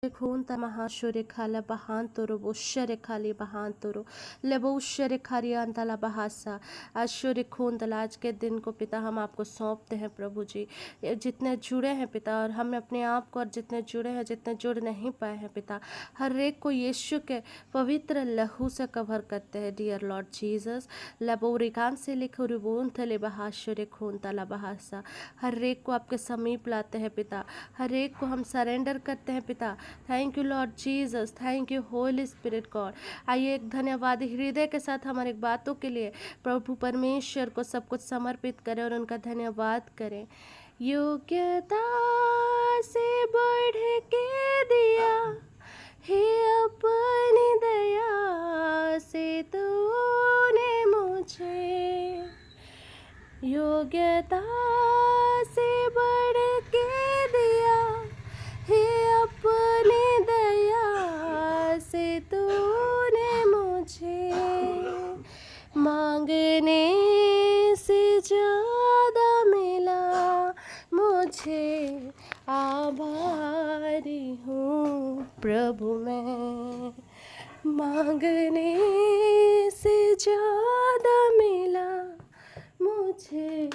Kunta mahashure khala bahantoro bushere khali bahantoro lebushere खरियांता ला Bahasa आश्चर्य खूंदला। आज के दिन को पिता हम आपको सौंपते हैं प्रभु जी। ये जितने जुड़े हैं पिता, और हम अपने आप को, और जितने जुड़े हैं, जितने जुड़ नहीं पाए हैं पिता, हर एक को यीशु के पवित्र लहू से कवर करते हैं डियर लॉर्ड जीसस। लबोरिकान से लिखो रुबून थले बहाश्चर्य खूंता ला बहासा। हर एक को आपके समीप लाते हैं पिता, हर एक को हम सरेंडर करते हैं पिता। Thank you Lord Jesus, thank you Holy Spirit God. आइए एक धन्यवादी हृदय के साथ हमारे बातों के लिए प्रभु परमेश्वर को सब कुछ समर्पित करें और उनका धन्यवाद करें। योग्यता से बढ़ के दिया हे अपनी दया से तूने मुझे, योग्यता से बढ़ के दिया हे अपनी दया से तूने मुझे, मांगने से ज़्यादा मिला मुझे, आभारी हूँ प्रभु मैं। मांगने से ज़्यादा मिला मुझे,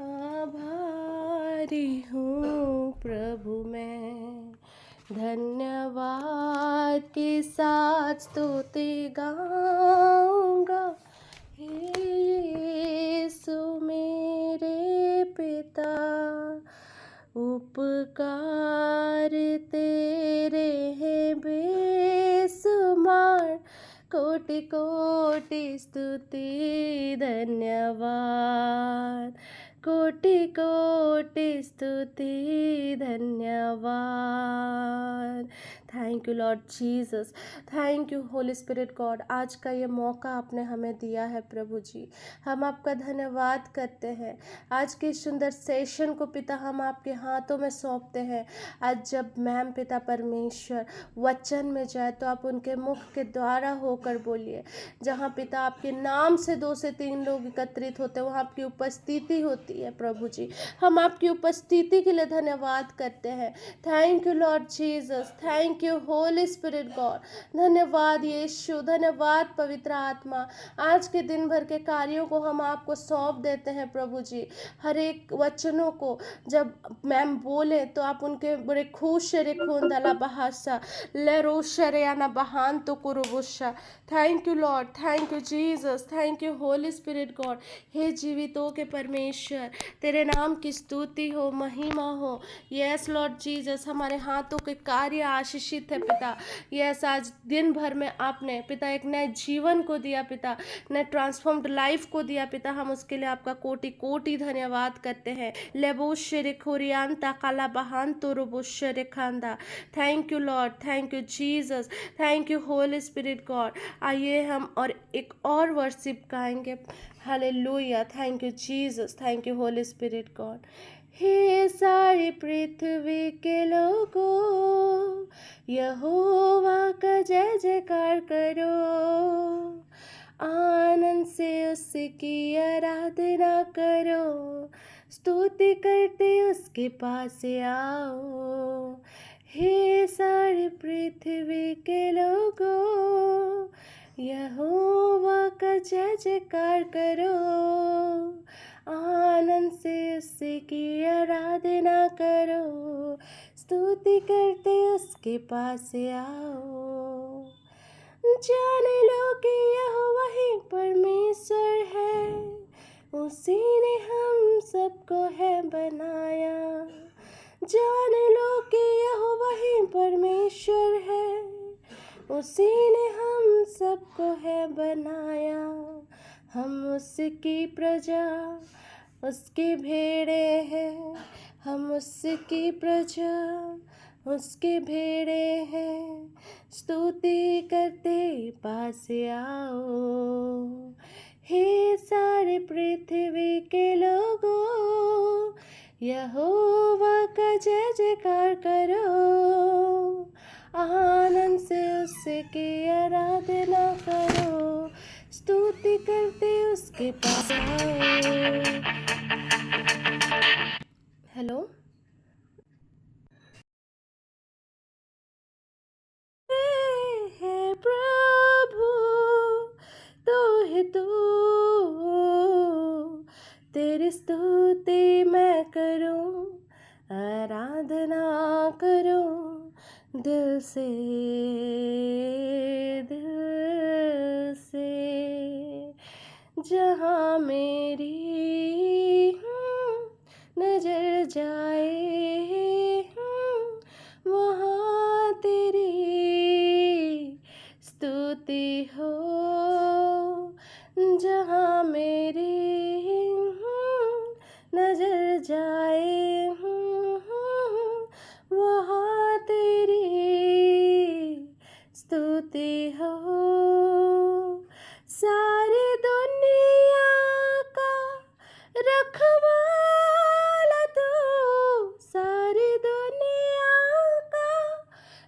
आभारी हूँ प्रभु मैं। धन्यवाद के साथ स्तुति गाऊंगा हे यीशु मेरे पिता, उपकार तेरे हैं बेसुमार, कोटि कोटि स्तुति धन्यवाद, कोटि कोटि स्तुति धन्यवाद। Thank you Lord Jesus, thank you Holy Spirit God. आज का ये मौका आपने हमें दिया है प्रभु जी, हम आपका धन्यवाद करते हैं। आज के सुंदर सेशन को पिता हम आपके हाथों में सौंपते हैं। आज जब मैम पिता परमेश्वर वचन में जाए तो आप उनके मुख के द्वारा होकर बोलिए। जहाँ पिता आपके नाम से 2 से 3 लोग एकत्रित होते हैं वहाँ आपकी उपस्थिति होती है प्रभु जी। हम आपकी उपस्थिति के लिए धन्यवाद करते हैं। Thank you Lord Jesus, thank you Holy Spirit God. धन्यवाद यीशु, धन्यवाद पवित्र आत्मा। आज के दिन भर के कार्यों को हम आपको सौंप देते हैं प्रभु जी। हर एक वचनों को जब मैम बोले तो आप उनके बड़े खुश रे खूंदला बहासा ले रोशरियाना बहान तो कुरुबुशा। Thank you Lord, thank you Jesus, thank you Holy Spirit God. हे जीवितों के परमेश्वर, तेरे नाम की स्तुति हो, महिमा हो। यस लॉर्ड जीसस, हमारे हाथों के कार्य आशीषित है पिता। यस, आज दिन भर में आपने पिता एक नए जीवन को दिया पिता, नए ट्रांसफॉर्म्ड लाइफ को दिया पिता। हम उसके लिए आपका कोटि कोटि धन्यवाद करते हैं। लेबोशरे खोरियांता काला बहान तो रोबोशरे खांदा। Thank you Lord, thank you Jesus, thank you Holy Spirit God. आइए हम और एक और वर्शिप गाएंगे। Hallelujah, thank you Jesus, thank you Holy Spirit God. हे सारी पृथ्वी के लोगों, यहोवा का जय जयकार करो, आनंद से उसकी आराधना करो, स्तुति करते उसके पास आओ। हे सारी पृथ्वी के लोगों, यहोवा का जय जयकार करो, आनंद से उसकी आराधना करो, स्तुति करते उसके पास आओ। जान लो कि यह वही परमेश्वर है, उसी ने हम सबको है बनाया। जान लो कि यह वही परमेश्वर है, उसी ने हम सबको है बनाया। हम उसकी प्रजा, उसकी भेड़े हैं, हम उसकी प्रजा, उसके भेड़े हैं, स्तुति करते पास आओ। हे सारे पृथ्वी के लोगों, यहोवा का जय जयकार करो, आनंद से उसकी आराधना करो, स्तुति करते उसके पास आओ। हेलो। दिल से, दिल से। जहाँ मेरी नजर जाए वहाँ तेरी स्तुति हो। जहाँ मेरी नजर जाए वहाँ तेरी स्तुति हो। सारी दुनिया का रखवाला तू, सारी दुनिया का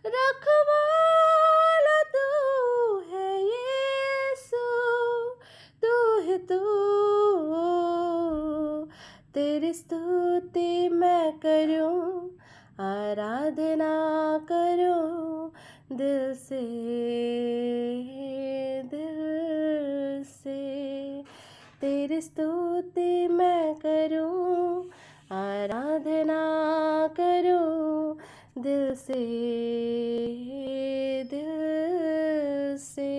रखवाला तू है यीशु, तू है तू। तेरी स्तुति मैं करूं, आराधना करूं दिल से, दिल से। तेरी स्तुति मैं करूं, आराधना करूं दिल से, दिल से।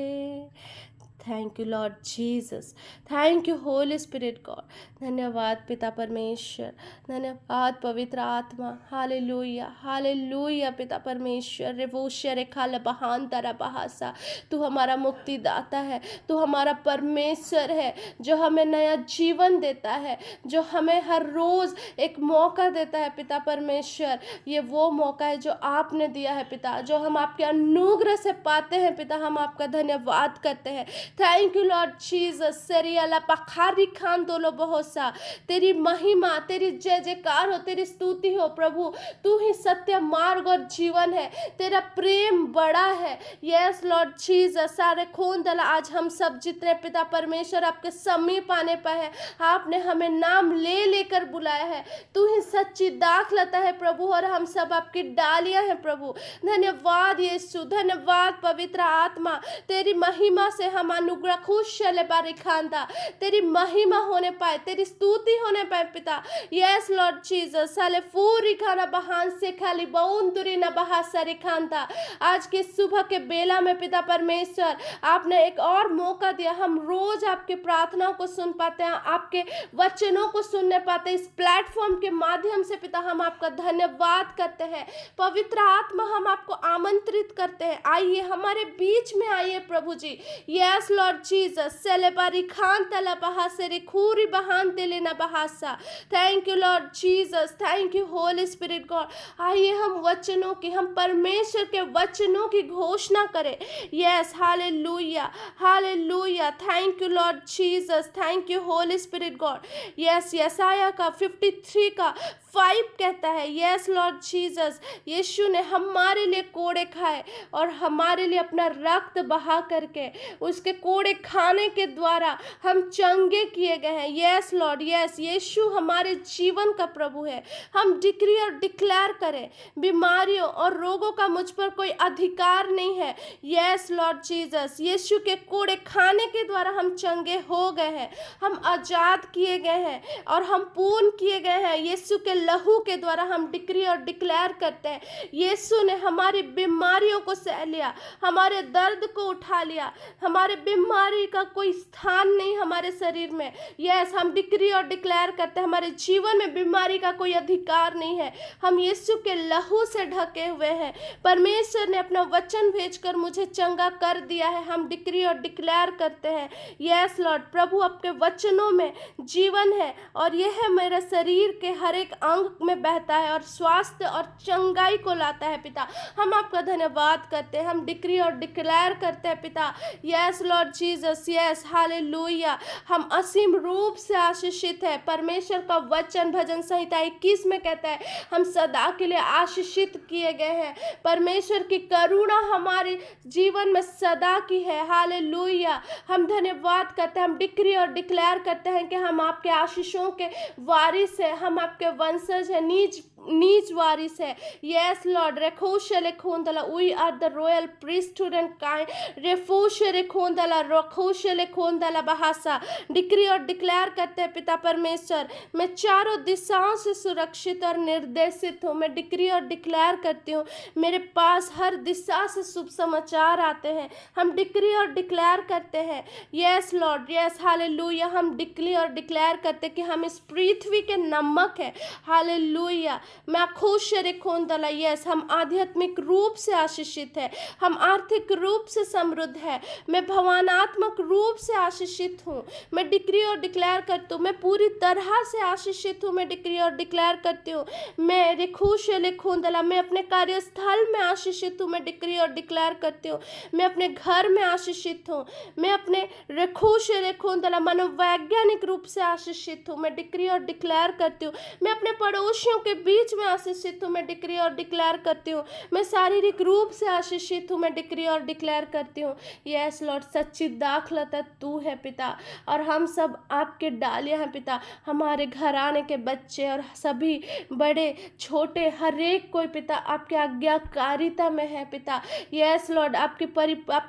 Thank you Lord Jesus, thank you Holy Spirit God. धन्यवाद पिता परमेश्वर, धन्यवाद पवित्र आत्मा। हालेलुया, हालेलुया पिता परमेश्वर। रेवोशर खाल बहान तारा बहासा, तू हमारा मुक्तिदाता है, तू हमारा परमेश्वर है जो हमें नया जीवन देता है, जो हमें हर रोज़ एक मौका देता है पिता परमेश्वर। ये वो मौका है जो आपने दिया है पिता, जो हम आपके अनुग्रह से पाते हैं पिता। हम आपका धन्यवाद करते हैं। Thank you Lord Jesus. सरियाला पखारी खान दोलो बहुत सा, तेरी महिमा, तेरी जय जयकार हो, तेरी स्तुति हो प्रभु। तू ही सत्य मार्ग और जीवन है, तेरा प्रेम बड़ा है। Yes Lord Jesus. सारे खून दला आज हम सब जितने पिता परमेश्वर आपके समीप आने पर है, आपने हमें नाम ले लेकर बुलाया है। तू ही सच्ची दाखलता है प्रभु, और हम सब आपकी डालियां हैं प्रभु। धन्यवाद यीशु, धन्यवाद पवित्र आत्मा। तेरी महिमा से हम अनुग्रह खुश चले बारी खानदा, तेरी महिमा होने पाए, तेरी स्तुति होने पाए पिता। Yes Lord Jesus. साले पूरी खाना बहान से खाली बउंदुरी न बहा सारी खानदा। आज के सुबह के बेला में पिता परमेश्वर आपने एक और मौका दिया। हम रोज आपके प्रार्थनाओं को सुन पाते हैं, आपके वचनों को सुनने पाते हैं। इस प्लेटफॉर्म के माध्यम से पिता हम आपका धन्यवाद करते हैं। पवित्र आत्मा हम आपको आमंत्रित करते हैं, आइए हमारे बीच में आइए प्रभु जी। Yes Lord Jesus. सेलेबारी खान तला बहा से खूरी बहान तेले ना बहासा। Thank you Lord Jesus, thank you Holy Spirit God. आइए हम वचनों की, हम परमेश्वर के वचनों की घोषणा करें। Yes, hallelujah, hallelujah. Thank you Lord Jesus, thank you Holy Spirit God. Yes, यसाया का 53 का 5 कहता है, यस लॉर्ड जीसस, यीशु ने हमारे लिए कोड़े खाए और हमारे लिए अपना रक्त बहा करके, उसके कोड़े खाने के द्वारा हम चंगे किए गए हैं। यस लॉर्ड, यस, यीशु हमारे जीवन का प्रभु है। हम डिक्री और डिक्लेयर करें, बीमारियों और रोगों का मुझ पर कोई अधिकार नहीं है। यस लॉर्ड जीसस, यीशु के कोड़े खाने के द्वारा हम चंगे हो गए हैं, हम आजाद किए गए हैं और हम पूर्ण किए गए हैं। यीशु के लहू के द्वारा हम डिक्री और डिक्लेयर करते हैं, यीशु ने हमारी बीमारियों को सह लिया, हमारे दर्द को उठा लिया, हमारे बीमारी का कोई स्थान नहीं हमारे शरीर में। यस, हम डिक्री और डिक्लेयर करते हैं, हमारे जीवन में बीमारी का कोई अधिकार नहीं है। हम यीशु के लहू से ढके हुए हैं। परमेश्वर ने अपना वचन भेजकर मुझे चंगा कर दिया है। हम डिक्री और डिक्लेयर करते हैं, यस लॉर्ड, प्रभु आपके वचनों में जीवन है और यह है मेरे शरीर के हर एक अंग में बहता है और स्वास्थ्य और चंगाई को लाता है पिता। हम आपका धन्यवाद करते हैं, हम डिक्री और डिक्लेयर करते हैं पिता। Yes Lord Jesus, yes, hallelujah. हम असीम रूप से आशीषित है। परमेश्वर का वचन भजन संहिता 21 में कहता है, हम सदा के लिए आशीषित किए गए हैं। परमेश्वर की करुणा हमारे जीवन में सदा की है। हालेलुया। हम धन्यवाद करते हैं, हम डिक्री और डिक्लेयर करते हैं कि हम आपके आशीषों के वारिस हैं, हम आपके वंशज हैं, नीच नीच वारिस है। यस लॉर्ड, रेखोशले खोंदला, we are the royal priesthood and kind, रेफोशले खोंदला, रखोशले खोंदला बहासा। डिक्री और डिक्लेयर करते हैं पिता परमेश्वर, मैं चारों दिशाओं से सुरक्षित और निर्देशित हूँ। मैं डिक्री और डिक्लेयर करती हूँ, मेरे पास हर दिशा से शुभ समाचार आते हैं। हम डिक्री और डिक्लेयर करते हैं, यस लॉर्ड, यस हालेलुया। हम डिक्री और डिक्लेयर करते हैं कि हम इस पृथ्वी के नमक है। हालेलुया। मैं खुश रेखोंदला, यस, हम आध्यात्मिक रूप से आशीषित है, हम आर्थिक रूप से समृद्ध है, मैं भावनात्मक रूप से आशीषित हूँ। मैं डिक्री और डिक्लेयर करती हूँ, मैं पूरी तरह से आशीषित हूँ। मैं डिक्री और डिक्लेयर करती हूँ, मैं रेखुश लेखोंदला, मैं अपने कार्यस्थल में आशीषित हूँ। मैं डिक्री और डिक्लेयर करती हूँ, मैं अपने घर में आशीषित हूँ। मैं अपने रेखुश लेखोंदला मनोवैज्ञानिक रूप से आशीषित हूँ। मैं डिक्री और डिक्लेयर करती हूँ, मैं अपने पड़ोसियों के बीच में आशीषित हूँ। मैं डिक्री और डिक्लेयर करती हूँ, मैं शारीरिक रूप से आशीषित हूँ। मैं डिक्री और डिक्लेयर करती हूँ, यस लॉर्ड, सच्ची दाखलता तू है पिता, और हम सब आपके डालियाँ हैं पिता। हमारे घराने के बच्चे और सभी बड़े छोटे हर एक कोई पिता आपके आज्ञाकारिता में है पिता। यस लॉर्ड, आपकी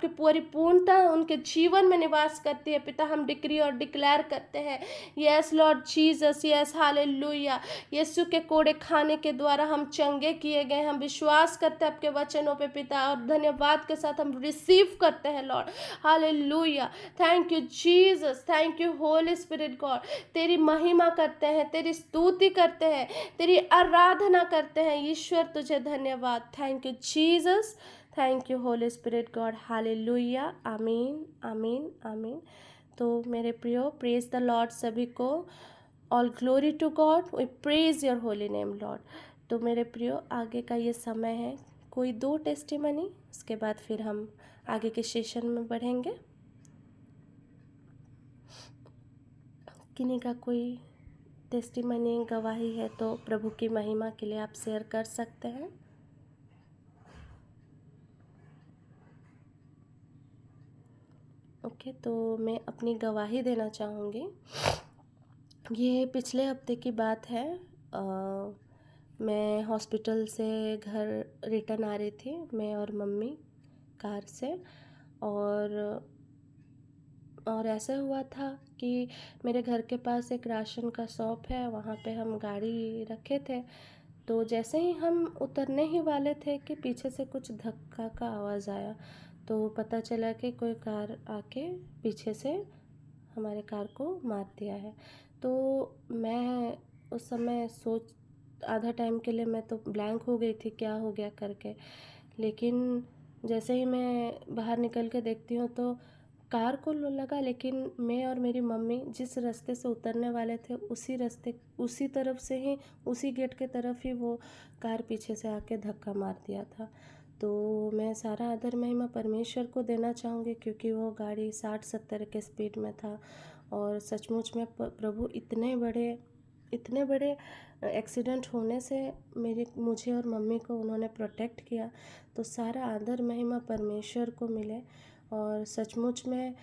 परिपूर्णता उनके जीवन में निवास करती है पिता। हम डिक्री और डिक्लेयर करते हैं, yes Lord Jesus, yes hallelujah. यीशु के कोड़े खाने के द्वारा हम चंगे किए गए। हम विश्वास करते हैं आपके वचनों पे पिता, और धन्यवाद के साथ हम रिसीव करते हैं Lord. Hallelujah, thank you Jesus, thank you Holy Spirit God. तेरी महिमा करते हैं, तेरी स्तुति करते हैं, तेरी आराधना करते हैं ईश्वर, तुझे धन्यवाद। Thank you Jesus, thank you Holy Spirit God. Hallelujah, आमीन आमीन आमीन। तो मेरे प्रियो, प्रेज द लॉर्ड सभी को। All glory to God, we praise your holy name Lord. तो मेरे प्रियो, आगे का ये समय है, कोई 2 टेस्टिमनी, उसके बाद फिर हम आगे के सेशन में बढ़ेंगे। किन्हीं का कोई टेस्टिमनी गवाही है तो प्रभु की महिमा के लिए आप शेयर कर सकते हैं। ओके, तो मैं अपनी गवाही देना चाहूँगी। ये पिछले हफ्ते की बात है। मैं हॉस्पिटल से घर रिटर्न आ रही थी, मैं और मम्मी कार से, और ऐसा हुआ था कि मेरे घर के पास एक राशन का शॉप है, वहाँ पे हम गाड़ी रखे थे। तो जैसे ही हम उतरने ही वाले थे कि पीछे से कुछ धक्का का आवाज़ आया। तो पता चला कि कोई कार आके पीछे से हमारे कार को मार दिया है। तो मैं उस समय आधा टाइम के लिए मैं तो ब्लैंक हो गई थी, क्या हो गया करके। लेकिन जैसे ही मैं बाहर निकल के देखती हूँ तो कार को लगा, लेकिन मैं और मेरी मम्मी जिस रास्ते से उतरने वाले थे उसी तरफ से ही, उसी गेट के तरफ ही वो कार पीछे से आके धक्का मार दिया था। तो मैं सारा आदर महिमा परमेश्वर को देना चाहूँगी, क्योंकि वो गाड़ी 60-70 के स्पीड में था। और सचमुच में प्रभु इतने बड़े एक्सीडेंट होने से मुझे और मम्मी को उन्होंने प्रोटेक्ट किया। तो सारा आदर महिमा परमेश्वर को मिले। और सचमुच में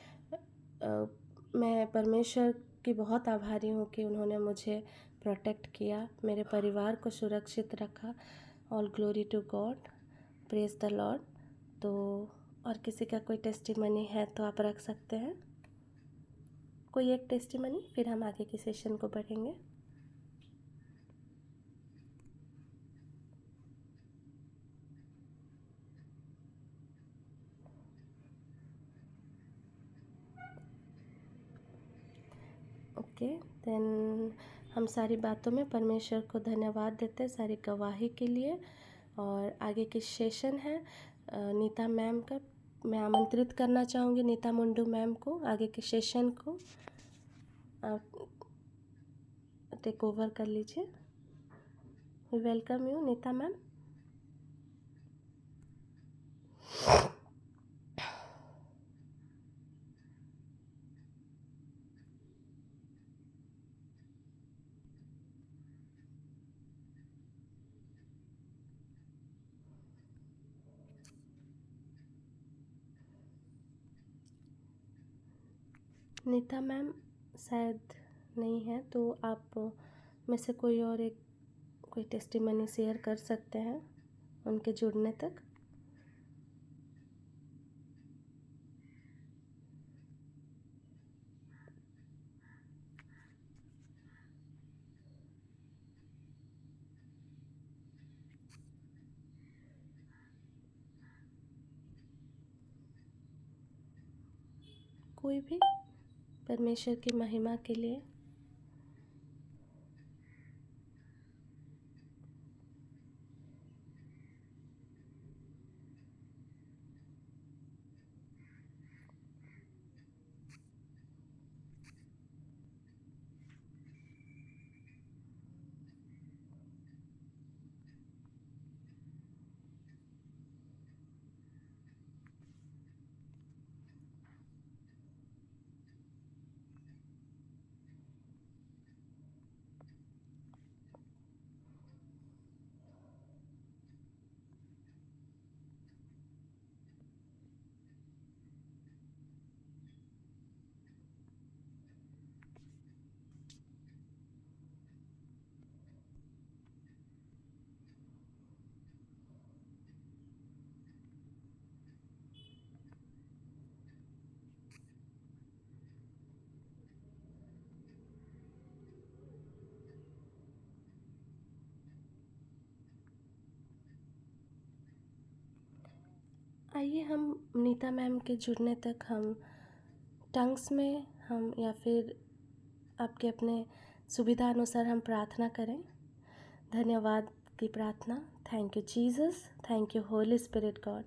मैं परमेश्वर की बहुत आभारी हूँ कि उन्होंने मुझे प्रोटेक्ट किया, मेरे परिवार को सुरक्षित रखा। All glory to God, praise the Lord. तो और किसी का कोई टेस्टिमनी है तो आप रख सकते हैं, कोई एक टेस्टिमनी, फिर हम आगे के सेशन को बढ़ेंगे। ओके, देन हम सारी बातों में परमेश्वर को धन्यवाद देते हैं, सारी गवाही के लिए। और आगे की सेशन है नीता मैम का, मैं आमंत्रित करना चाहूँगी नीता मुंडू मैम को आगे के सेशन को टेक ओवर कर लीजिए। We welcome you Neeta ma'am. Neeta ma'am शायद नहीं है, तो आप में से कोई और एक कोई टेस्टिमनी शेयर कर सकते हैं उनके जुड़ने तक। कोई भी परमेश्वर की महिमा के लिए। आइए हम नीता मैम के जुड़ने तक हम टंग्स में हम या फिर आपके अपने सुविधा अनुसार हम प्रार्थना करें। धन्यवाद की प्रार्थना। Thank you Jesus, thank you Holy Spirit God.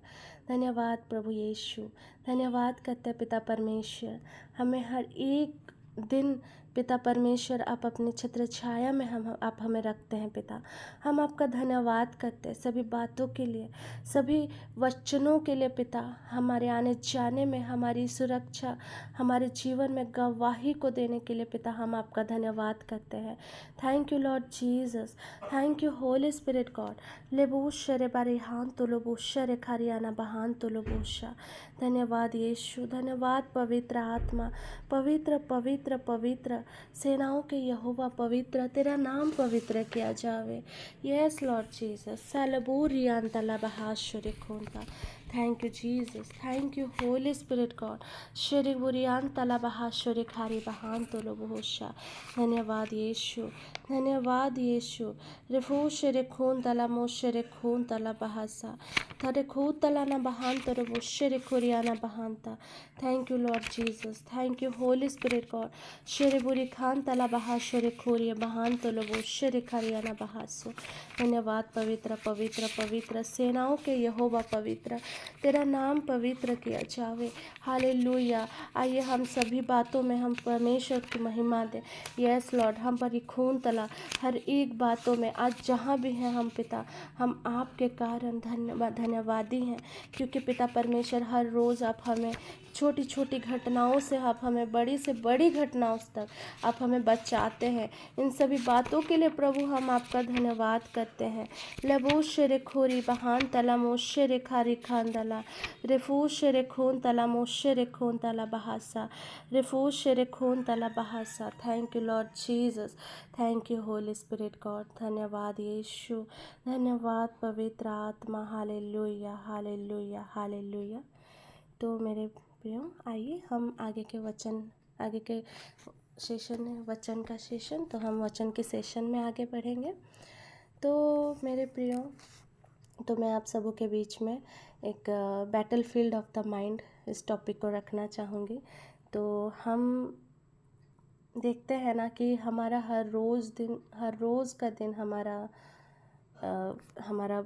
धन्यवाद प्रभु यीशु। धन्यवाद करते पिता परमेश्वर, हमें हर एक दिन पिता परमेश्वर आप अपने छत्र छाया में आप हमें रखते हैं पिता। हम आपका धन्यवाद करते हैं सभी बातों के लिए, सभी वचनों के लिए पिता। हमारे आने जाने में हमारी सुरक्षा, हमारे जीवन में गवाही को देने के लिए पिता हम आपका धन्यवाद करते हैं। Thank you Lord Jesus, thank you Holy Spirit God. लेबूशरे बारिहान तो लोबूशरे खारियाना बहान तो लोबूशा। धन्यवाद यीशु, धन्यवाद पवित्र आत्मा। पवित्र पवित्र पवित्र सेनाओं के यहोवा पवित्र, तेरा नाम पवित्र किया जावे। Yes Lord Jesus. सलबूरियान तला बहाशुरे खोंता। Thank you Jesus, thank you Holy Spirit God. शरी बुरियान तला बहाशुरे खारी बहान तो लोबूशा। धन्यवाद यीशु, धन्यवाद यीशु। रिफू शरे खून तला मोशरे खून तला बहासा। थरे खू तला ना बहान तो रोबोशरे खुरियाना बहानता। Thank you Lord Jesus, thank you Holy Spirit God. शरे बुरी खान तला बहा शरे खोरिय बहान तो लोबोशरे खरियाना बहासो। धन्यवाद पवित्र पवित्र पवित्र सेनाओं के यहोवा पवित्र, तेरा नाम पवित्र किया जावे। हालेलुया। आइए हम सभी बातों में हम परमेश्वर की महिमा दें। यस लॉर्ड, हम पर खून तला हर एक बातों में आज जहाँ भी हैं हम पिता, हम आपके कारण धन्यवादी हैं, क्योंकि पिता परमेश्वर हर रोज़ आप हमें छोटी छोटी घटनाओं से, आप हमें बड़ी से बड़ी घटनाओं तक आप हमें बचाते हैं। इन सभी बातों के लिए प्रभु हम आपका धन्यवाद करते हैं। लबूश रे खोरी बहान तला मोश रे खारी खान दला। रिफूश रे खून तला मोश रे खून तला बहासा। रिफूश रे खून तला बहासा। Thank you Lord Jesus, thank you Holy Spirit God. धन्यवाद यीशु, धन्यवाद पवित्र आत्मा। Hallelujah hallelujah hallelujah. तो मेरे प्रियो, आइए हम आगे के सेशन में, वचन का सेशन, तो हम वचन के सेशन में आगे बढ़ेंगे। तो मेरे प्रियो, तो मैं आप सबों के बीच में एक battle field of the mind इस टॉपिक को रखना चाहूँगी। तो हम देखते हैं ना कि हमारा हर रोज़ का दिन हमारा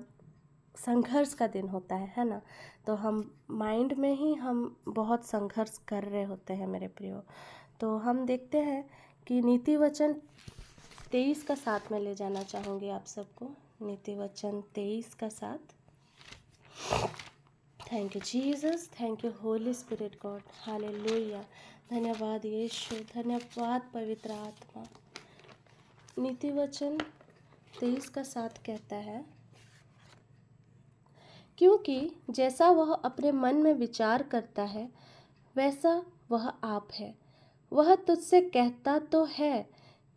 संघर्ष का दिन होता है ना। तो हम माइंड में ही हम बहुत संघर्ष कर रहे होते हैं मेरे प्रियो। तो हम देखते हैं कि नीति वचन 23 का साथ में ले जाना चाहूँगी आप सबको। नीति वचन 23 का साथ। Thank you Jesus, thank you Holy Spirit God. Hallelujah. धन्यवाद यीशु, धन्यवाद पवित्र आत्मा। नीति वचन 23 का साथ कहता है, क्योंकि जैसा वह अपने मन में विचार करता है वैसा वह आप है। वह तुझसे कहता तो है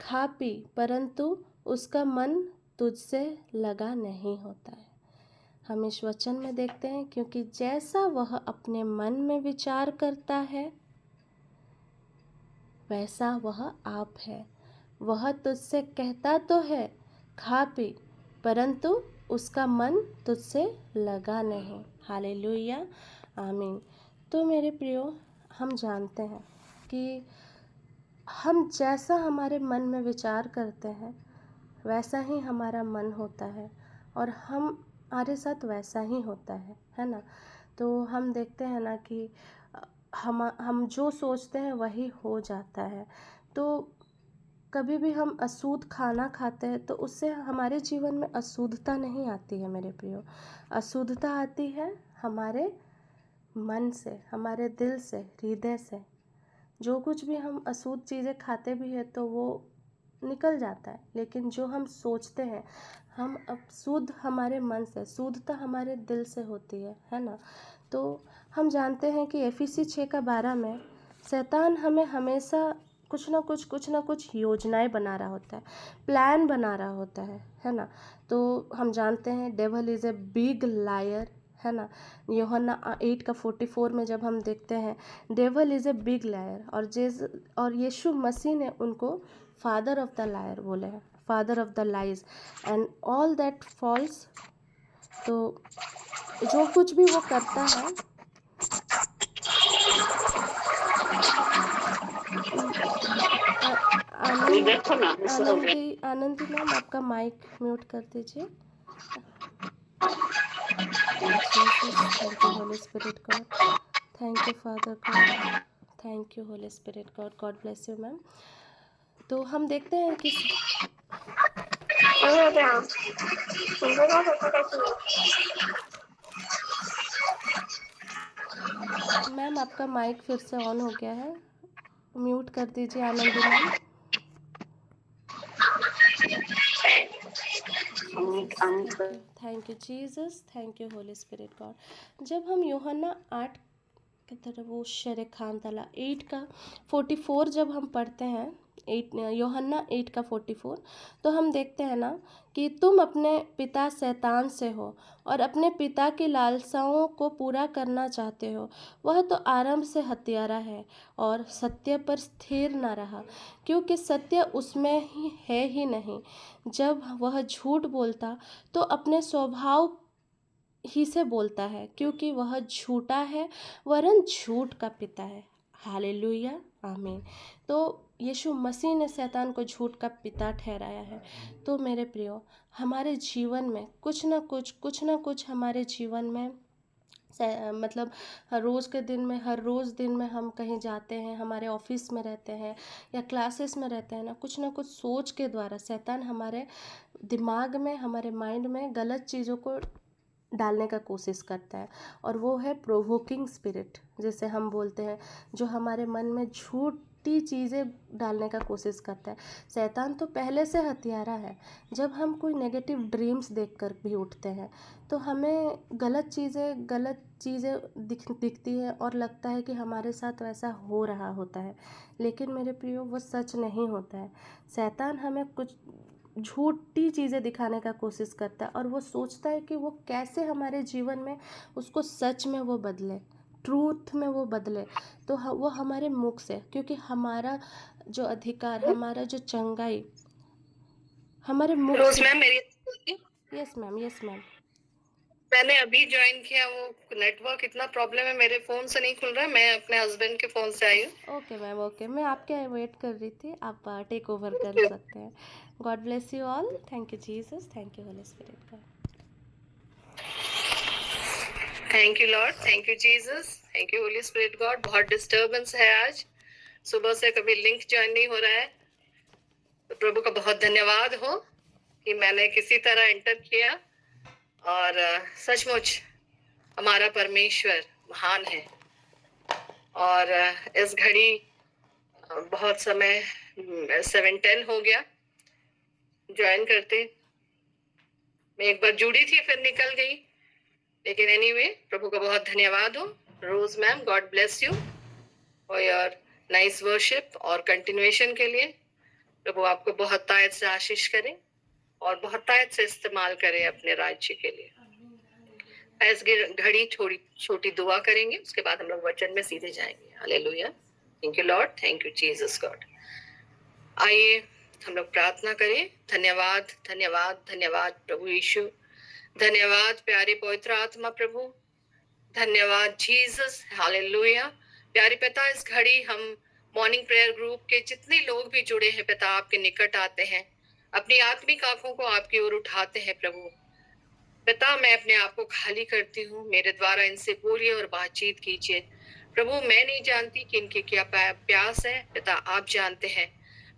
खा पी, परंतु उसका मन तुझसे लगा नहीं होता है। हम इस वचन में देखते हैं, क्योंकि जैसा वह अपने मन में विचार करता है वैसा वह आप है। वह तुझसे कहता तो है खा पी, परंतु उसका मन तुझसे लगा नहीं। हालेलुया, आमीन। तो मेरे प्रियो, हम जानते हैं कि हम जैसा हमारे मन में विचार करते हैं वैसा ही हमारा मन होता है, और हमारे साथ वैसा ही होता है ना। तो हम देखते हैं ना कि हम जो सोचते हैं वही हो जाता है। तो कभी भी हम अशुद्ध खाना खाते हैं तो उससे हमारे जीवन में अशुद्धता नहीं आती है मेरे प्रियो। अशुद्धता आती है हमारे मन से, हमारे दिल से, हृदय से। जो कुछ भी हम अशुद्ध चीज़ें खाते भी हैं तो वो निकल जाता है, लेकिन जो हम सोचते हैं, हम अब शुद्ध हमारे मन से, शुद्धता हमारे दिल से होती है ना। तो हम जानते हैं कि एफिसी 6:12 में शैतान हमें हमेशा कुछ ना कुछ योजनाएं बना रहा होता है, प्लान बना रहा होता है ना। तो हम जानते हैं devil is a big liar, है ना। यूहन्ना 8:44 में जब हम देखते हैं devil is a big liar, और यीशु मसीह ने उनको फादर ऑफ द लायर बोले हैं, father of the lies and all that false. तो जो कुछ भी वो करता है, आनंदी मैम आपका माइक म्यूट कर दीजिए। Jesus, thank you Holy Spirit God, thank you Father God, thank you Holy Spirit God, God bless you ma'am. तो हम देखते हैं कि मैम आपका माइक फिर से ऑन हो गया है, म्यूट कर दीजिए Anandi ma'am. Thank you Jesus, thank you Holy Spirit God. जब हम यूहन्ना 8 की तरफ वो शेरे खान तला 8:44 जब हम पढ़ते हैं, यूहन्ना 8:44, तो हम देखते हैं ना कि तुम अपने पिता शैतान से हो और अपने पिता की लालसाओं को पूरा करना चाहते हो। वह तो आरंभ से हत्यारा है और सत्य पर स्थिर न रहा, क्योंकि सत्य उसमें ही है ही नहीं। जब वह झूठ बोलता तो अपने स्वभाव ही से बोलता है, क्योंकि वह झूठा है वरन झूठ का पिता है। हालेलुया, आमीन। तो यीशु मसीह ने शैतान को झूठ का पिता ठहराया है। तो मेरे प्रियो, हमारे जीवन में कुछ ना कुछ हमारे जीवन में मतलब हर रोज़ दिन में हम कहीं जाते हैं, हमारे ऑफिस में रहते हैं या क्लासेस में रहते हैं ना कुछ सोच के द्वारा शैतान हमारे दिमाग में, हमारे माइंड में गलत चीज़ों को डालने का कोशिश करता है, और वो है प्रोवोकिंग स्पिरिट, जैसे हम बोलते हैं, जो हमारे मन में झूठी चीज़ें डालने का कोशिश करता है। शैतान तो पहले से हत्यारा है। जब हम कोई नेगेटिव ड्रीम्स देखकर भी उठते हैं तो हमें गलत चीज़ें दिखती है और लगता है कि हमारे साथ वैसा हो रहा होता है, लेकिन मेरे प्रियो वो सच नहीं होता है। शैतान हमें कुछ झूठी चीज़ें दिखाने का कोशिश करता है, और वो सोचता है कि वो कैसे हमारे जीवन में उसको सच में वो बदले, ट्रूथ में वो बदले। तो वो हमारे मुख से, क्योंकि हमारा जो अधिकार, हमारा जो चंगाई हमारे मुख रोज से। मैम मेरी यस मैम, यस मैम। मैंने अभी ज्वाइन किया, वो नेटवर्क इतना प्रॉब्लम है, मेरे फोन से नहीं खुल रहा है, मैं अपने हस्बैंड के फोन से आई हूँ। ओके मैम, ओके, मैं आपके वेट कर रही थी, आप टेक ओवर कर सकते हैं। God bless you all, thank you Jesus, thank you Holy Spirit God. Thank you Lord, thank you Jesus, thank you Holy Spirit God. बहुत डिस्टर्बेंस है आज सुबह से, कभी लिंक ज्वाइन नहीं हो रहा है, तो प्रभु का बहुत धन्यवाद हो कि मैंने किसी तरह एंटर किया। और सचमुच हमारा परमेश्वर महान है। और इस घड़ी बहुत समय 7:10 हो गया ज्वाइन करते। मैं एक बार जुड़ी थी फिर निकल गई, लेकिन एनीवे प्रभु का बहुत धन्यवाद हो। Rose ma'am, God bless you for your nice worship और कंटिन्यूएशन के लिए। प्रभु आपको बहुत तायत से आशीष करें। और बहुतायत से इस्तेमाल करे अपने राज्य के लिए। इस घड़ी छोटी दुआ करेंगे, उसके बाद हम लोग वचन में सीधे जाएंगे। Hallelujah. Thank you Lord, thank you Jesus God. आइए हम लोग प्रार्थना करें। धन्यवाद धन्यवाद धन्यवाद प्रभु यीशु, धन्यवाद प्यारे पवित्र आत्मा प्रभु, धन्यवाद जीसस। हालेलुया। प्यारे पिता, इस घड़ी हम मॉर्निंग प्रेयर ग्रुप के जितने लोग भी जुड़े हैं पिता, आपके निकट आते हैं, अपनी आत्मिक आंखों को आपकी ओर उठाते हैं प्रभु। पिता, मैं अपने आप को खाली करती हूँ, मेरे द्वारा इनसे बोलिए और बातचीत कीजिए प्रभु। मैं नहीं जानती कि इनके क्या प्यास है पिता, आप जानते हैं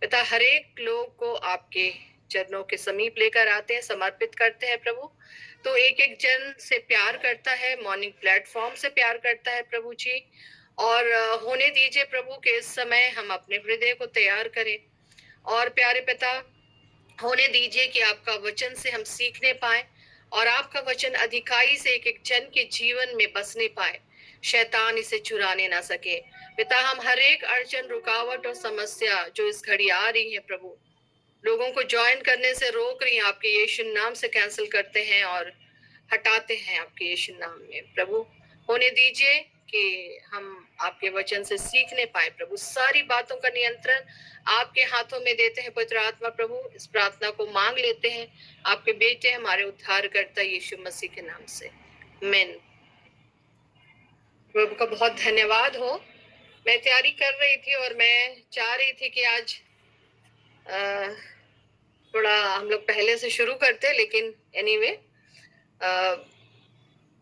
पिता। हर एक लोग को आपके चरणों के समीप लेकर आते हैं, समर्पित करते हैं प्रभु। तो एक एक जन से प्यार करता है, मॉर्निंग प्लेटफॉर्म से प्यार करता है प्रभु जी। और होने दीजिए प्रभु के इस समय हम अपने हृदय को तैयार करें, और प्यारे पिता होने दीजिए कि आपका वचन से हम सीखने पाए, और आपका वचन अधिकाई से एक एक जन के जीवन में बसने पाए, शैतान इसे चुराने ना सके पिता। हम हर एक अड़चन, रुकावट और समस्या जो इस घड़ी आ रही है प्रभु, लोगों को ज्वाइन करने से रोक रही है, आपके यीशु नाम से कैंसिल करते हैं और हटाते हैं आपके यीशु नाम में प्रभु। होने दीजिए कि हम आपके वचन से सीखने पाए प्रभु। सारी बातों का नियंत्रण आपके हाथों में देते हैं पवित्र आत्मा प्रभु। इस प्रार्थना को मांग लेते हैं आपके बेटे हमारे उद्धारकर्ता यीशु मसीह के नाम से, आमीन। प्रभु का बहुत धन्यवाद हो। मैं तैयारी कर रही थी और मैं चाह रही थी कि आज थोड़ा हम लोग पहले से शुरू करते, लेकिन एनीवे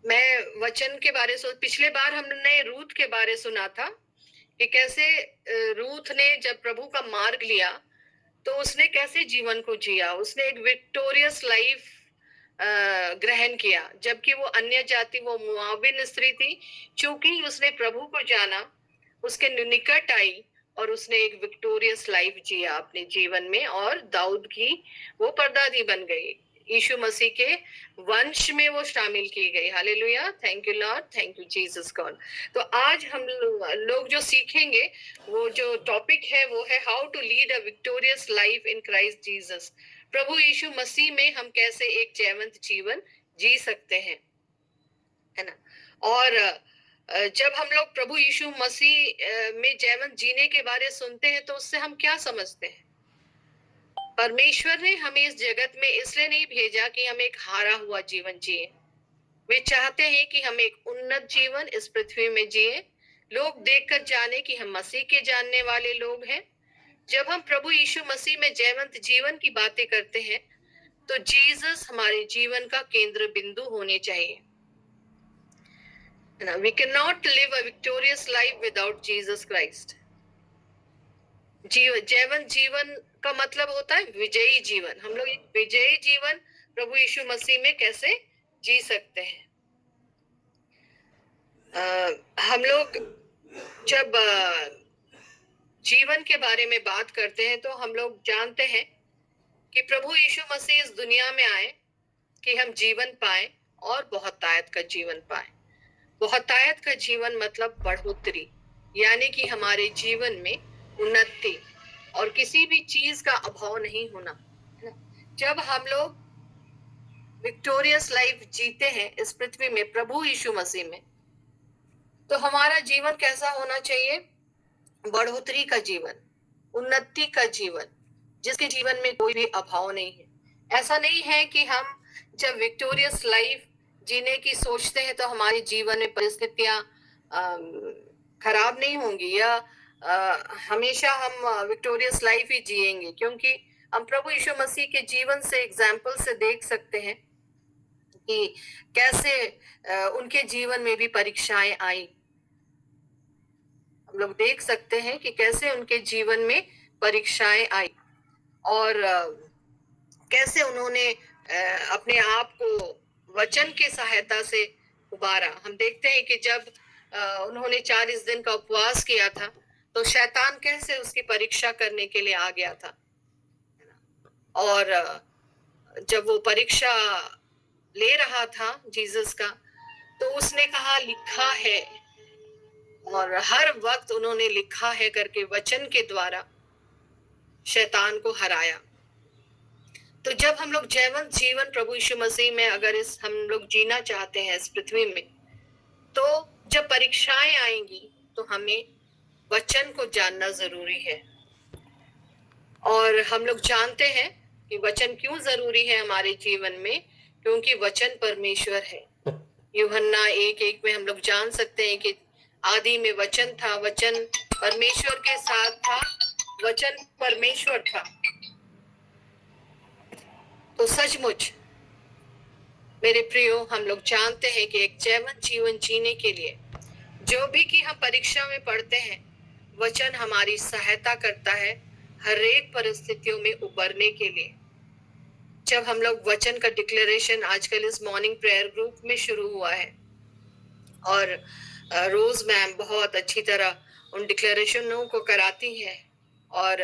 मैं वचन के बारे में पिछले बार हमने रूथ के बारे सुना था कि कैसे रूथ ने जब प्रभु का मार्ग लिया तो उसने कैसे जीवन को जिया। उसने एक विक्टोरियस लाइफ ग्रहण किया, जबकि वो अन्य जाति, वो मुआविन स्त्री थी। चूंकि उसने प्रभु को जाना, उसके निकट आई और उसने एक विक्टोरियस लाइफ जिया अपने जीवन में, और दाऊद की वो परदादी बन गई, यीशु मसीह के वंश में वो शामिल की गई। Hallelujah. Thank you Lord, thank you Jesus God. तो आज हम लोग जो सीखेंगे, वो जो टॉपिक है वो है how to lead a victorious life in Christ Jesus. प्रभु यीशु मसीह में हम कैसे एक जयवंत जीवन जी सकते हैं, है ना। और जब हम लोग प्रभु यीशु मसीह में जयवंत जीने के बारे सुनते हैं तो उससे हम क्या समझते हैं? परमेश्वर ने हमें इस जगत में इसलिए नहीं भेजा कि हम एक हारा हुआ जीवन जिए। वे चाहते हैं कि हम एक उन्नत जीवन इस पृथ्वी में जिए, लोग देखकर जाने कि हम मसीह के जानने वाले लोग हैं। जब हम प्रभु यीशु मसीह में जयवंत जीवन की बातें करते हैं तो जीसस हमारे जीवन का केंद्र बिंदु होने चाहिए। We cannot live a victorious life without Jesus Christ. जयवंत जीवन का मतलब होता है विजयी जीवन। हम लोग एक विजयी जीवन प्रभु यीशु मसीह में कैसे जी सकते हैं? हम लोग जब जीवन के बारे में बात करते हैं तो हम लोग जानते हैं कि प्रभु यीशु मसीह इस दुनिया में आए कि हम जीवन पाएं और बहुतायत का जीवन पाएं। बहुतायत का जीवन मतलब बढ़ोतरी, यानी कि हमारे जीवन में उन्नति और किसी भी चीज का अभाव नहीं होना। जब हम लोग विक्टोरियस लाइफ जीते हैं इस पृथ्वी में प्रभु यीशु मसीह में, तो हमारा जीवन कैसा होना चाहिए? बढ़ोतरी का जीवन, उन्नति का जीवन, जिसके जीवन में कोई भी अभाव नहीं है। ऐसा नहीं है कि हम जब विक्टोरियस लाइफ जीने की सोचते हैं तो हमारे जीवन में परिस्थितियां खराब नहीं होंगी, या हमेशा हम विक्टोरियस लाइफ ही जिएंगे, क्योंकि हम प्रभु यीशु मसीह के जीवन से एग्जाम्पल से देख सकते हैं कि कैसे उनके जीवन में भी परीक्षाएं आई। हम लोग देख सकते हैं कि कैसे उनके जीवन में परीक्षाएं आई और कैसे उन्होंने अपने आप को वचन की सहायता से उबारा। हम देखते हैं कि जब उन्होंने 40 दिन का उपवास किया था तो शैतान कैसे उसकी परीक्षा करने के लिए आ गया था, और जब वो परीक्षा ले रहा था जीसस का, तो उसने कहा लिखा है, और हर वक्त उन्होंने लिखा है करके वचन के द्वारा शैतान को हराया। तो जब हम लोग जैवंत जीवन प्रभु यीशु मसीह में अगर हम लोग जीना चाहते हैं इस पृथ्वी में, तो जब परीक्षाएं आएंगी तो हमें वचन को जानना जरूरी है। और हम लोग जानते हैं कि वचन क्यों जरूरी है हमारे जीवन में, क्योंकि वचन परमेश्वर है। यूहन्ना 1:1 में हम लोग जान सकते हैं कि आदि में वचन था, वचन परमेश्वर के साथ था, वचन परमेश्वर था। तो सचमुच मेरे प्रियो, हम लोग जानते हैं कि एक जैवंत जीवन जीने के लिए जो भी कि हम परीक्षा में पढ़ते हैं, वचन हमारी सहायता करता है हर एक परिस्थितियों में उबरने के लिए। जब हम लोग वचन का डिक्लेरेशन आजकल इस मॉर्निंग प्रेयर ग्रुप में शुरू हुआ है, और रोज मैम बहुत अच्छी तरह उन डिक्लेरेशनों को कराती हैं, और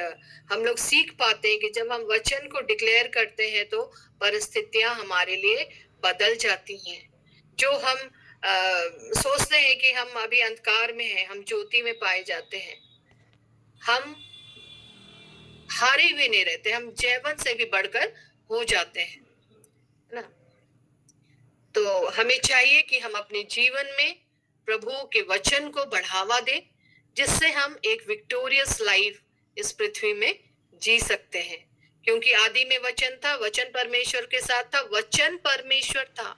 हम लोग सीख पाते हैं कि जब हम वचन को डिक्लेयर करते हैं तो परिस्थितियां हमारे लिए बदल जाती हैं। जो हम सोचते हैं कि हम अभी अंधकार में हैं, हम ज्योति में पाए जाते हैं, हम हारे हुए नहीं रहते, हम जैवन से भी बढ़कर हो जाते हैं ना। तो हमें चाहिए कि हम अपने जीवन में प्रभु के वचन को बढ़ावा दें, जिससे हम एक विक्टोरियस लाइफ इस पृथ्वी में जी सकते हैं। क्योंकि आदि में वचन था, वचन परमेश्वर के साथ था, वचन परमेश्वर था।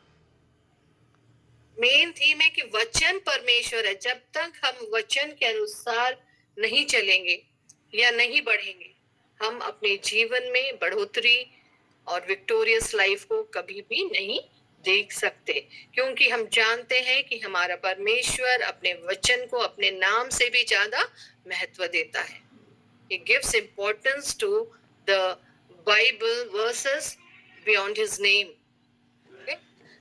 मेन थीम है कि वचन परमेश्वर है। जब तक हम वचन के अनुसार नहीं चलेंगे या नहीं बढ़ेंगे, हम अपने जीवन में बढ़ोतरी और विक्टोरियस लाइफ को कभी भी नहीं देख सकते। क्योंकि हम जानते हैं कि हमारा परमेश्वर अपने वचन को अपने नाम से भी ज्यादा महत्व देता है। He gives importance to the Bible verses beyond his name. Okay?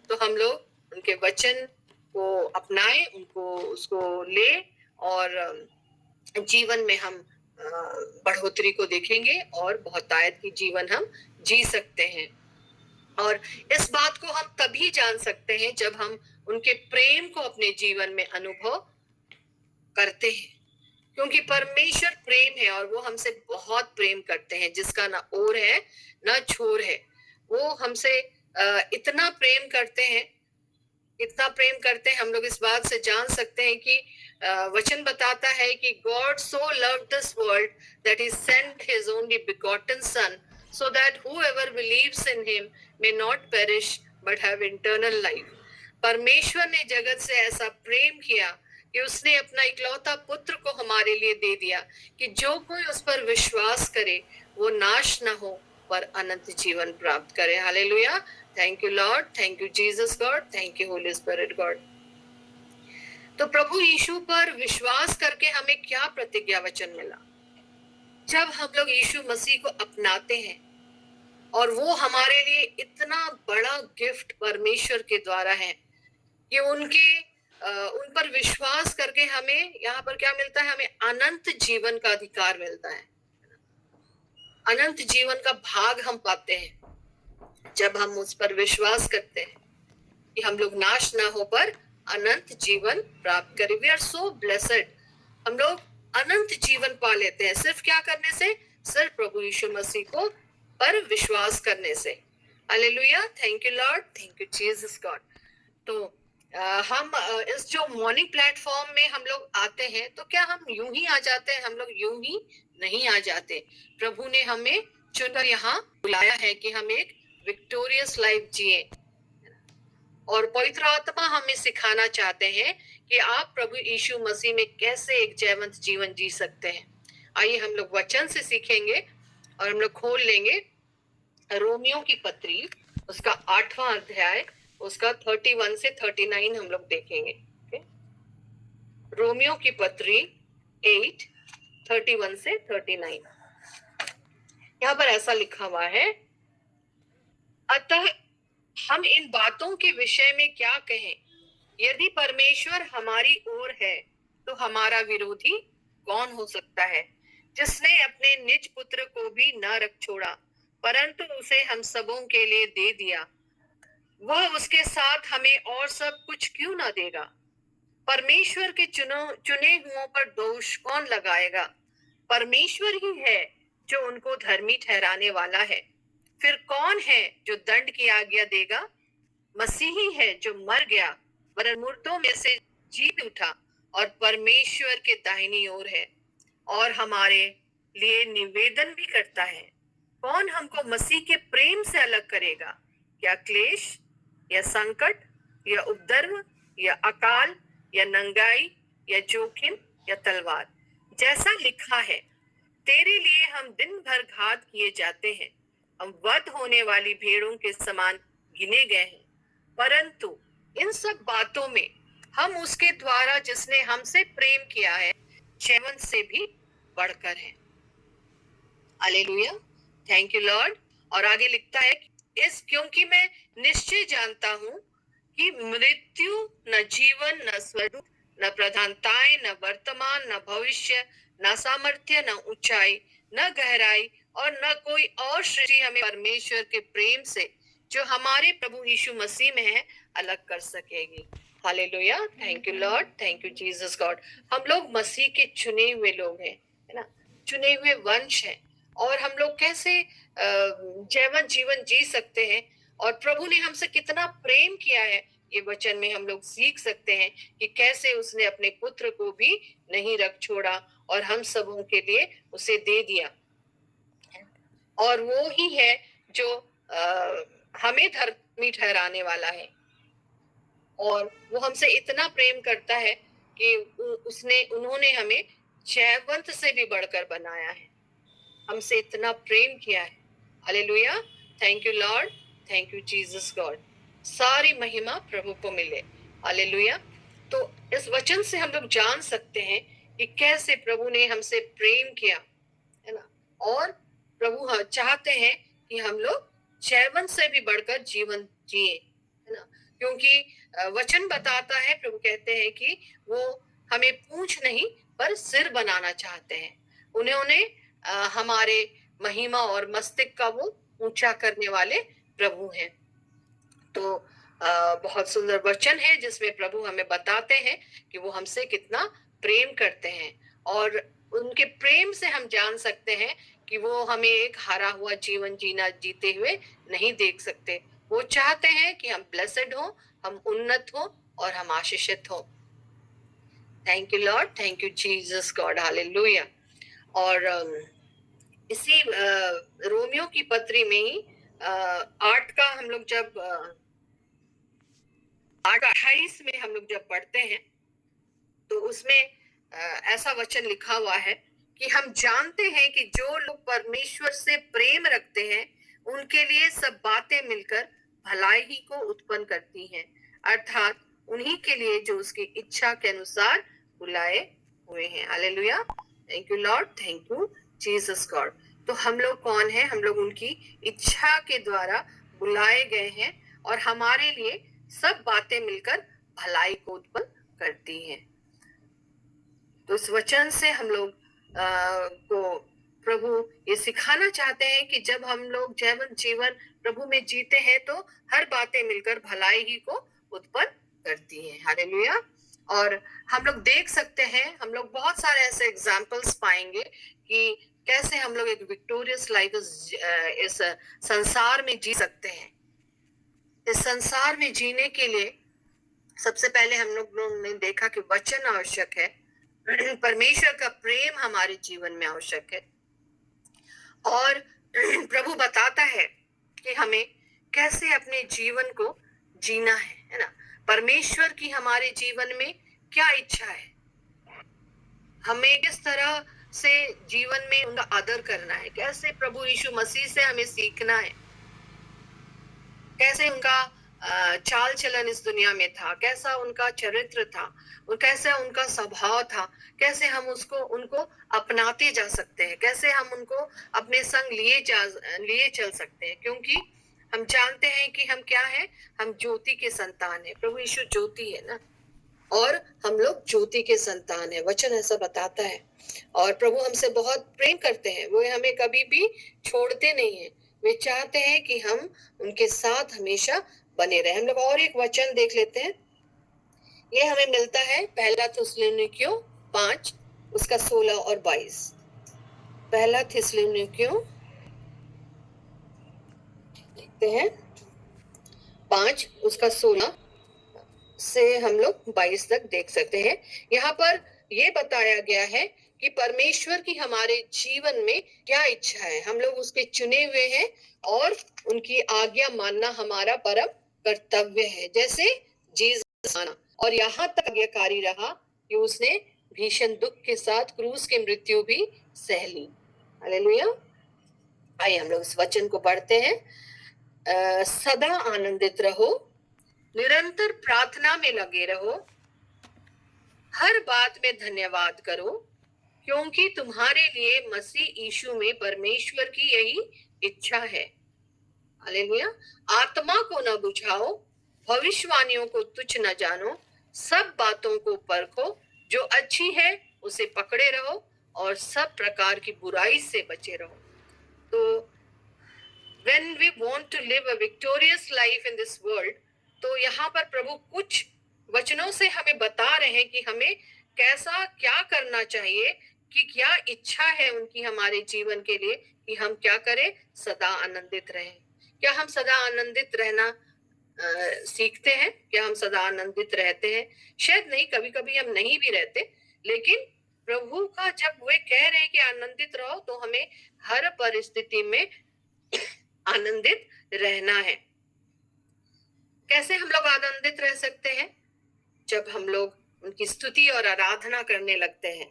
तो हम लोग उनके वचन को अपनाएं, उनको उसको ले, और जीवन में हम बढ़ोतरी को देखेंगे और बहुतायत की जीवन हम जी सकते हैं। और इस बात को हम तभी जान सकते हैं जब हम उनके प्रेम को अपने जीवन में अनुभव करते हैं। क्योंकि परमेश्वर प्रेम है और वो हमसे बहुत प्रेम करते हैं, जिसका ना ओर है ना छोर है। वो हमसे इतना प्रेम करते हैं, इतना प्रेम करते हैं, हम लोग इस बात से जान सकते हैं कि वचन बताता है कि God so loved this world that he sent his only begotten son so that whoever believes in him may not perish but have eternal life. परमेश्वर ने जगत से ऐसा प्रेम किया कि उसने अपना इकलौता पुत्र को हमारे लिए दे दिया, कि जो कोई उस पर विश्वास करे वो नाश न हो पर अनंत जीवन प्राप्त करे। Hallelujah. Thank you Lord, thank you Jesus God, thank you Holy Spirit God. तो प्रभु यीशु पर विश्वास करके हमें क्या प्रतिज्ञा वचन मिला? जब हम लोग यीशु मसीह को अपनाते हैं, और वो हमारे लिए इतना बड़ा गिफ्ट परमेश्वर के द्वारा है कि उन पर विश्वास करके हमें यहाँ पर क्या मिलता है? हमें अनंत जीवन का अधिकार मिलता है, अनंत जीवन का भाग हम पाते हैं जब हम उस पर विश्वास करते हैं कि हम लोग नाश ना हो पर अनंत जीवन प्राप्त करें। We are so blessed. हम लोग अनंत जीवन पा लेते हैं सिर्फ क्या करने से? सिर्फ प्रभु यीशु मसीह को पर विश्वास करने से। Hallelujah. Thank you Lord, thank you Jesus God. तो हम इस जो मॉर्निंग प्लेटफॉर्म में हम लोग आते हैं, तो क्या हम यूं ही आ जाते हैं? हम लोग यूं ही नहीं आ जाते। प्रभु ने हमें चुनकर यहाँ बुलाया है कि हम एक विक्टोरियस लाइफ जिए, और पवित्र आत्मा हमें सिखाना चाहते हैं कि आप प्रभु यीशु मसीह में कैसे एक जयवंत जीवन जी सकते हैं। आइए हम लोग वचन से सीखेंगे, और हम लोग खोल लेंगे रोमियो की पत्री, उसका 8वां अध्याय, उसका 31 से 39 हम लोग देखेंगे। रोमियो की पत्री 8, 31 से 39। यहाँ पर ऐसा लिखा हुआ है, अतः हम इन बातों के विषय में क्या कहें? यदि परमेश्वर हमारी ओर है तो हमारा विरोधी कौन हो सकता है? जिसने अपने निज पुत्र को भी न रख छोड़ा, परंतु उसे हम सबों के लिए दे दिया, वह उसके साथ हमें और सब कुछ क्यों ना देगा? परमेश्वर के चुने हुओं पर दोष कौन लगाएगा? परमेश्वर ही है जो उनको धर्मी ठहराने वाला है। फिर कौन है जो दंड की आज्ञा देगा? मसीही है जो मर गया, वरन मुर्दों में से जी उठा और परमेश्वर के दाहिनी ओर है और हमारे लिए निवेदन भी करता है। कौन हमको मसीह के प्रेम से अलग करेगा? क्या क्लेश या संकट या उपद्रव या अकाल या नंगाई या जोखिम या तलवार? जैसा लिखा है, तेरे लिए हम दिन भर घात किए जाते हैं, हम वध होने वाली भेड़ों के समान गिने गए हैं। परंतु इन सब बातों में हम उसके द्वारा जिसने हमसे प्रेम किया है जीवन से भी बढ़कर है। Hallelujah, thank you Lord. और आगे लिखता है, इस क्योंकि मैं निश्चय जानता हूं कि मृत्यु न जीवन न स्वरूप न प्रधानताएं न वर्तमान न भविष्य न सामर्थ्य न ऊंचाई न गहराई और न कोई और सृष्टि हमें परमेश्वर के प्रेम से जो हमारे प्रभु यीशु मसीह में है अलग कर सकेगी। Hallelujah, thank you Lord, thank you Jesus God. हम लोग मसीह के चुने हुए लोग हैं, है ना, चुने हुए वंश हैं। और हम लोग कैसे जैवन जीवन जी सकते हैं और प्रभु ने हमसे कितना प्रेम किया है, ये वचन में हम लोग सीख सकते हैं कि कैसे उसने अपने पुत्र को भी नहीं रख छोड़ा और हम सबों के लिए उसे दे दिया। और वो ही है जो हमें धर्मी ठहराने वाला है। और वो हमसे इतना प्रेम करता है कि उन्होंने हमें जयवंत से भी बढ़कर बनाया है, हमसे इतना प्रेम किया है। Hallelujah, thank you Lord, thank you Jesus God. सारी महिमा प्रभु को मिले। हालेलुया। तो इस वचन से हम लोग जान सकते हैं कि कैसे प्रभु ने हमसे प्रेम किया, है ना। और प्रभु चाहते हैं कि हम लोग जैवन से भी बढ़कर जीवन जिए, है ना। क्योंकि वचन बताता है, प्रभु कहते हैं कि वो हमें पूंछ नहीं पर सिर बनाना चाहते हैं। उन्होंने हमारे महिमा और मस्तक का वो ऊंचा करने वाले प्रभु हैं। तो बहुत सुंदर वचन है जिसमें प्रभु हमें बताते हैं कि वो हमसे कितना प्रेम करते हैं। और उनके प्रेम से हम जान सकते हैं कि वो हमें एक हारा हुआ जीवन जीते हुए नहीं देख सकते। वो चाहते हैं कि हम ब्लेसेड हो, हम उन्नत हो और हम आशीषित हो। Thank you Lord, thank you Jesus God, hallelujah. और इसी रोमियो की पत्री में ही 8 का हम लोग जब 8:28 में हम लोग जब पढ़ते हैं तो उसमें ऐसा वचन लिखा हुआ है कि हम जानते हैं कि जो लोग परमेश्वर से प्रेम रखते हैं उनके लिए सब बातें मिलकर भलाई ही को उत्पन्न करती हैं, अर्थात उन्हीं के लिए जो उसकी इच्छा के अनुसार बुलाए हुए हैं। Hallelujah, thank you Lord, thank you Jesus God. तो हम लोग कौन है? हम लोग उनकी इच्छा के द्वारा बुलाए गए हैं और हमारे लिए सब बातें मिलकर भलाई को उत्पन्न करती हैं। तो इस वचन से हम लोग को प्रभु ये सिखाना चाहते हैं कि जब हम लोग जैवन जीवन प्रभु में जीते हैं तो हर बातें मिलकर भलाई ही को उत्पन्न करती हैं। हालेलुया। और हम लोग देख सकते हैं, हम लोग बहुत सारे ऐसे एग्जाम्पल्स पाएंगे कि कैसे हम लोग एक विक्टोरियस लाइफ इस संसार में जी सकते हैं। इस संसार में जीने के लिए सबसे पहले हम लोगों ने देखा कि वचन आवश्यक है, परमेश्वर का प्रेम हमारे जीवन में आवश्यक है। और प्रभु बताता है कि हमें कैसे अपने जीवन को जीना है ना। परमेश्वर की हमारे जीवन में क्या इच्छा है, हमें किस तरह से जीवन में उनका आदर करना है, कैसे प्रभु यीशु मसीह से हमें सीखना है, कैसे उनका चाल चलन इस दुनिया में था, कैसा उनका चरित्र था और कैसा उनका स्वभाव था, कैसे हम उनको अपनाते जा सकते हैं, कैसे हम उनको अपने संग लिए चल सकते हैं। क्योंकि हम जानते हैं कि हम क्या है, हम ज्योति के संतान है। प्रभु यीशु ज्योति है ना, और हम लोग ज्योति के संतान है, वचन ऐसा बताता है। और प्रभु हमसे बहुत प्रेम करते हैं, वो हमें कभी भी छोड़ते नहीं है। वे चाहते हैं कि हम उनके साथ हमेशा बने रहे। हम लोग और एक वचन देख लेते हैं, ये हमें मिलता है 1 थिस्सलुनीकियों 5 उसका 16 और 22। 1 थिस्सलुनीकियों देखते हैं 5 उसका 16 से हम लोग 22 तक देख सकते हैं। यहाँ पर ये बताया गया है कि परमेश्वर की हमारे जीवन में क्या इच्छा है। हम लोग उसके चुने हुए हैं और उनकी आज्ञा मानना हमारा परम कर्तव्य है, जैसे जीसस माना और यहाँ तक आज्ञाकारी रहा कि उसने भीषण दुख के साथ क्रूस की मृत्यु भी सह ली। हालेलुया। आइए हम लोग इस वचन को पढ़ते हैं। सदा आनंदित रहो, निरंतर प्रार्थना में लगे रहो, हर बात में धन्यवाद करो, क्योंकि तुम्हारे लिए मसीह यीशु में परमेश्वर की यही इच्छा है। हालेलुया। आत्मा को न बुझाओ, भविष्यवाणियों को तुच्छ न जानो, सब बातों को परखो, जो अच्छी है उसे पकड़े रहो और सब प्रकार की बुराई से बचे रहो। तो when we want to live a victorious life in this world, तो यहाँ पर प्रभु कुछ वचनों से हमें बता रहे हैं कि हमें कैसा क्या करना चाहिए, कि क्या इच्छा है उनकी हमारे जीवन के लिए, कि हम क्या करें, सदा आनंदित रहें। क्या हम सदा आनंदित रहना सीखते हैं? क्या हम सदा आनंदित रहते हैं? शायद नहीं, कभी कभी हम नहीं भी रहते, लेकिन प्रभु का जब वे कह रहे हैं कि आनंदित रहो, तो हमें हर परिस्थिति में आनंदित रहना है। कैसे हम लोग आनंदित रह सकते हैं? जब हम लोग उनकी स्तुति और आराधना करने लगते हैं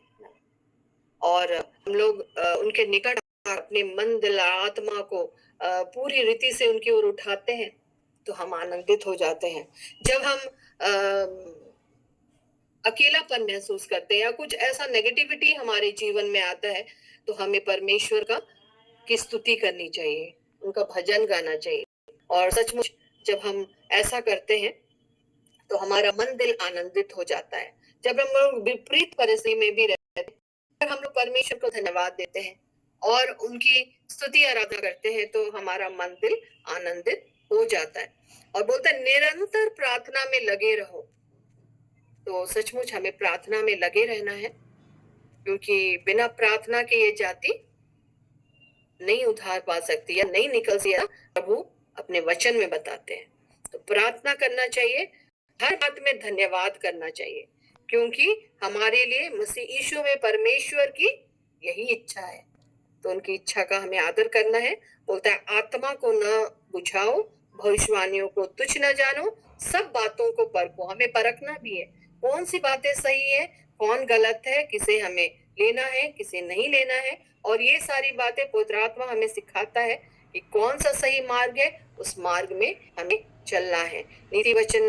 और हम लोग उनके निकट अपने मन, दिल, आत्मा को पूरी रीति से उनकी ओर उठाते हैं, तो हम आनंदित हो जाते हैं। जब हम अकेलापन महसूस करते हैं या कुछ ऐसा नेगेटिविटी हमारे जीवन में आता है, तो हमें परमेश्वर की स्तुति करनी चाहिए, उनका भजन गाना चाहिए। और सचमुच जब हम ऐसा करते हैं तो हमारा मन, दिल आनंदित हो जाता है। जब हम लोग विपरीत परिस्थिति में भी रहते हैं, हम लोग परमेश्वर को धन्यवाद देते हैं और उनकी स्तुति आराधना करते हैं, तो हमारा मन, दिल आनंदित हो जाता है। और बोलता है निरंतर प्रार्थना में लगे रहो। तो सचमुच हमें प्रार्थना में लगे रहना है, क्योंकि बिना प्रार्थना के ये जाति नहीं उधार पा सकती या नहीं निकल सकती, प्रभु अपने वचन में बताते हैं। तो प्रार्थना करना चाहिए, हर बात में धन्यवाद करना चाहिए, क्योंकि हमारे लिए मसीह यीशु में परमेश्वर की यही इच्छा है। तो उनकी इच्छा का हमें आदर करना है। बोलता है आत्मा को न बुझाओ, भविष्यवाणियों को तुच्छ न जानो, सब बातों को परखो। हमें परखना भी है, कौन सी बातें सही है, कौन गलत है, किसे हमें लेना है, किसे नहीं लेना है। और ये सारी बातें पवित्र आत्मा हमें सिखाता है कि कौन सा सही मार्ग है, उस मार्ग में हमें चलना है। नीति वचन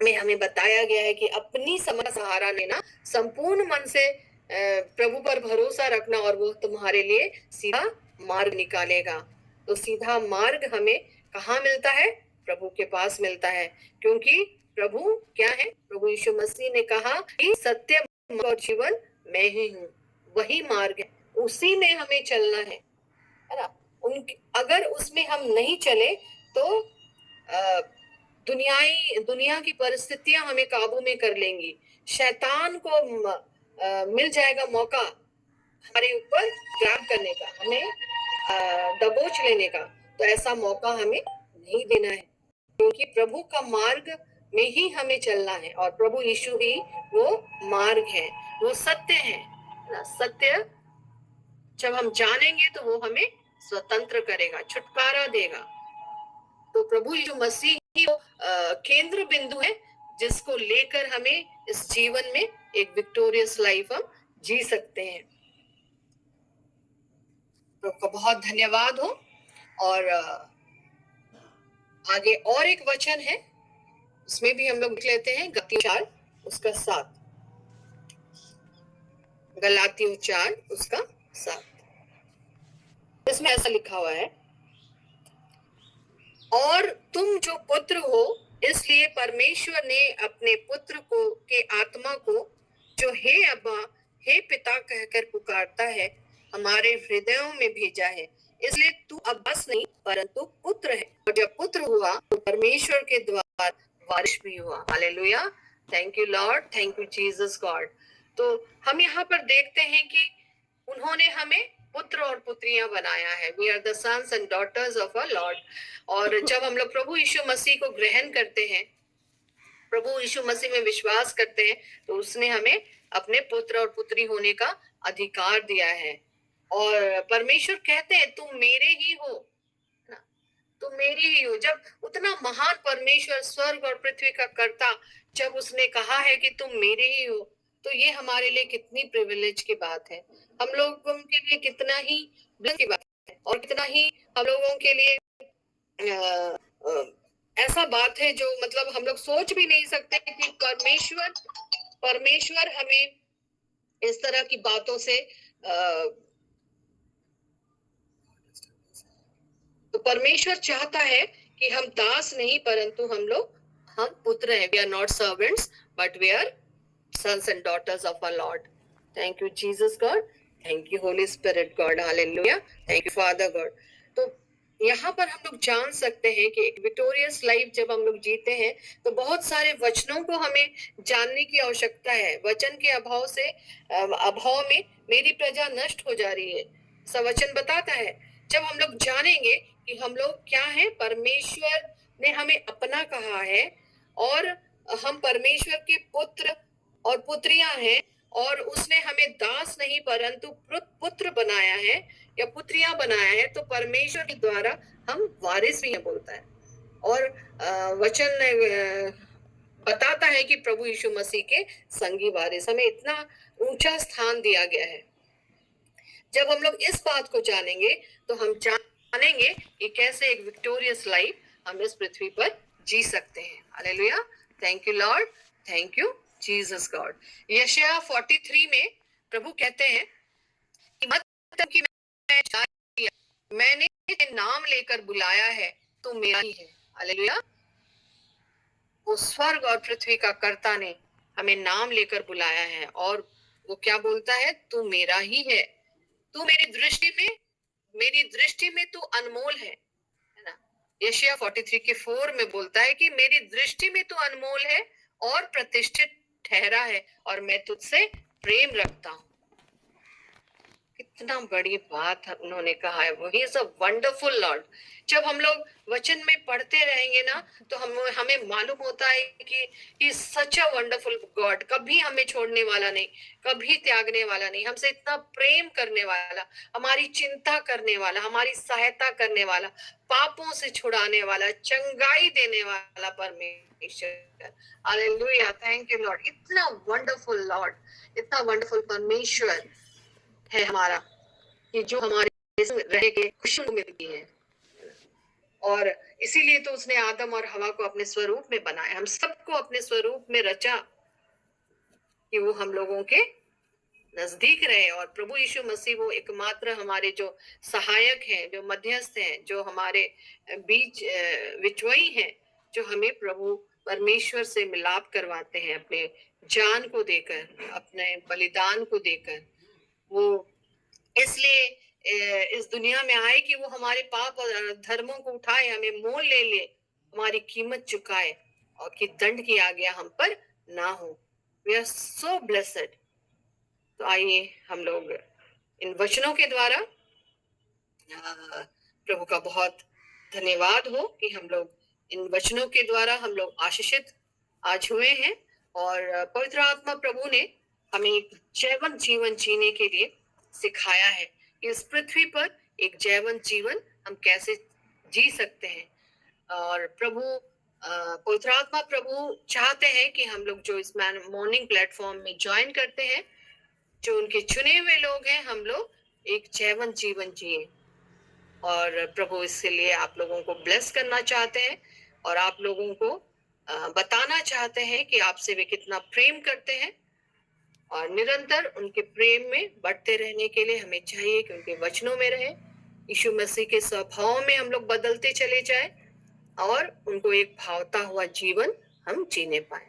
में हमें बताया गया है कि अपनी समझ सहारा लेना, संपूर्ण मन से प्रभु पर भरोसा रखना, और वो तुम्हारे लिए सीधा मार्ग निकालेगा। तो सीधा मार्ग हमें कहाँ मिलता है? प्रभु के पास मिलता है, क्योंकि प्रभु क्या है? प्रभु यीशु मसीह ने कहा कि सत्य और जीवन मैं ही हूँ, वही मार्ग है, उसी में हमें चलना है ना। अगर उसमें हम नहीं चले तो दुनिया की परिस्थितियां हमें काबू में कर लेंगी। शैतान को मिल जाएगा मौका हमारे ऊपर ग्रैब करने का, हमें दबोच लेने का। तो ऐसा मौका हमें नहीं देना है, क्योंकि प्रभु का मार्ग में ही हमें चलना है, और प्रभु यीशु ही वो मार्ग है, वो सत्य है ना। सत्य जब हम जानेंगे तो वो हमें स्वतंत्र करेगा, छुटकारा देगा। तो प्रभु यीशु मसीह ही वो केंद्र बिंदु है, जिसको लेकर हमें इस जीवन में एक विक्टोरियस लाइफ हम जी सकते हैं। तो बहुत धन्यवाद हो। और आगे और एक वचन है, उसमें भी हम लोग लिख लेते हैं, गलातियों 4 उसका 7। गलातियों 4 उसका 7, इसमें ऐसा लिखा हुआ है, और तुम जो पुत्र हो, इसलिए परमेश्वर ने अपने पुत्र को के आत्मा को, जो हे अब्बा, हे पिता कहकर पुकारता है, हमारे हृदयों में भेजा है। इसलिए तू अब बस नहीं परंतु पुत्र है, और जब पुत्र हुआ तो परमेश्वर के द्वारा वारिस भी हुआ। Hallelujah. Thank you Lord, thank you Jesus God. तो हम यहाँ पर देखते हैं कि उन्होंने हमें पुत्र और पुत्रियां बनाया है। We are the sons and daughters of a Lord. और जब हम लोग प्रभु यीशु मसीह को ग्रहण करते हैं, प्रभु यीशु मसीह में विश्वास करते हैं, तो उसने हमें अपने पुत्र और पुत्री होने का अधिकार दिया है। और परमेश्वर कहते हैं तुम मेरे ही हो, ना, तुम मेरी ही हो। जब उतना महान परमेश्वर, स्वर्ग और पृथ्वी का कर्ता, जब उसने कहा है कि तुम मेरे ही हो, तो ये हमारे लिए कितनी प्रिविलेज की बात है, हम लोगों के लिए कितना ही ब्लेस की बात है, और कितना ही हम लोगों के लिए अ, अ, ऐसा बात है जो मतलब हम लोग सोच भी नहीं सकते कि परमेश्वर हमें इस तरह की बातों से तो परमेश्वर चाहता है कि हम दास नहीं, परंतु हम पुत्र हैं। We are not servants but we are sons and daughters of our Lord. Thank you, Jesus God. Thank you, Holy Spirit God. Hallelujah. Thank you, Father God. तो यहाँ पर हम लोग जान सकते हैं कि एक विक्टोरियस लाइफ जब हम लोग जीते हैं, तो बहुत सारे वचनों को हमें जानने की आवश्यकता है। वचन के अभाव में मेरी प्रजा नष्ट हो जा रही है, ऐसा वचन बताता है। जब हम लोग जानेंगे कि हम लोग क्या हैं, परमेश्वर ने हमें अपना कहा है, और हम परमेश्वर के पुत्र और पुत्रियां हैं, और उसने हमें दास नहीं परंतु पुत्र बनाया है या पुत्रियां बनाया है, तो परमेश्वर के द्वारा हम वारिस भी हैं बोलता है। और वचन बताता है कि प्रभु यीशु मसीह के संगी वारिस, हमें इतना ऊंचा स्थान दिया गया है। जब हम लोग इस बात को जानेंगे, तो हम जानेंगे कि कैसे एक विक्टोरियस लाइफ हम इस पृथ्वी पर जी सकते हैं। Hallelujah. Thank you Lord, thank you Jesus God. यशायाह 43 में प्रभु कहते हैं कि मत डर कि मैंने तेरे नाम लेकर बुलाया है, तू मेरा ही है। हालेलुया। वो स्वर्ग और पृथ्वी का कर्ता ने हमें नाम लेकर बुलाया है, और वो क्या बोलता है, तू मेरा ही है। तू मेरी दृष्टि में तू अनमोल है ना। यशायाह 43 के 4 में बोलता है कि मेरी दृष्टि में तू अनमोल है और प्रतिष्ठित ठहरा है, और मैं तुझसे प्रेम रखता हूँ। कितना बड़ी बात उन्होंने कहा है। वो he is a wonderful Lord. जब हम लोग वचन में पढ़ते रहेंगे ना, तो हमें मालूम होता है कि he is such a wonderful God. कभी हमें छोड़ने वाला नहीं, कभी त्यागने वाला नहीं, हमसे इतना प्रेम करने वाला, हमारी चिंता करने वाला, हमारी सहायता करने वाला, पापों से छुड़ाने वाला, चंगाई देने वाला परमेश्वर। हालेलुया। Thank you Lord. इतना वंडरफुल लॉर्ड, इतना वंडरफुल परमेश्वर है हमारा, कि जो हमारे रह के खुशी मिलती है। और इसीलिए तो उसने आदम और हवा को अपने स्वरूप में बनाया, हम सबको अपने स्वरूप में रचा, कि वो हम लोगों के नजदीक रहे। और प्रभु यीशु मसीह वो एकमात्र हमारे जो सहायक हैं, जो मध्यस्थ हैं, जो हमारे बीच विचवई हैं, जो हमें प्रभु परमेश्वर से मिलाप करवाते हैं, अपने जान को देकर, अपने बलिदान को देकर। वो इसलिए इस दुनिया में आए कि वो हमारे पाप और धर्मों को उठाए, हमें मोल ले, हमारी कीमत चुकाए, और कि दंड की आज्ञा हम पर ना हो। We are so blessed. तो आइए हम लोग इन वचनों के द्वारा प्रभु का बहुत धन्यवाद हो कि हम लोग इन वचनों के द्वारा हम लोग आशीषित आज हुए हैं। और पवित्र आत्मा प्रभु ने हमें एक जीवन जीने के लिए सिखाया है कि इस पृथ्वी पर एक जीवन जीवन हम कैसे जी सकते हैं। और प्रभु पवित्र आत्मा प्रभु चाहते हैं कि हम लोग जो इस मॉर्निंग प्लेटफॉर्म में ज्वाइन करते हैं, जो उनके चुने हुए लोग हैं, हम लोग एक जीवन जिए। और प्रभु इसके लिए आप लोगों को ब्लेस करना चाहते हैं, और आप लोगों को बताना चाहते हैं कि आपसे वे कितना प्रेम करते हैं। और निरंतर उनके प्रेम में बढ़ते रहने के लिए हमें चाहिए कि उनके वचनों में रहे, यीशु मसीह के स्वभाव में हम लोग बदलते चले जाएं, और उनको एक भावता हुआ जीवन हम जीने पाए।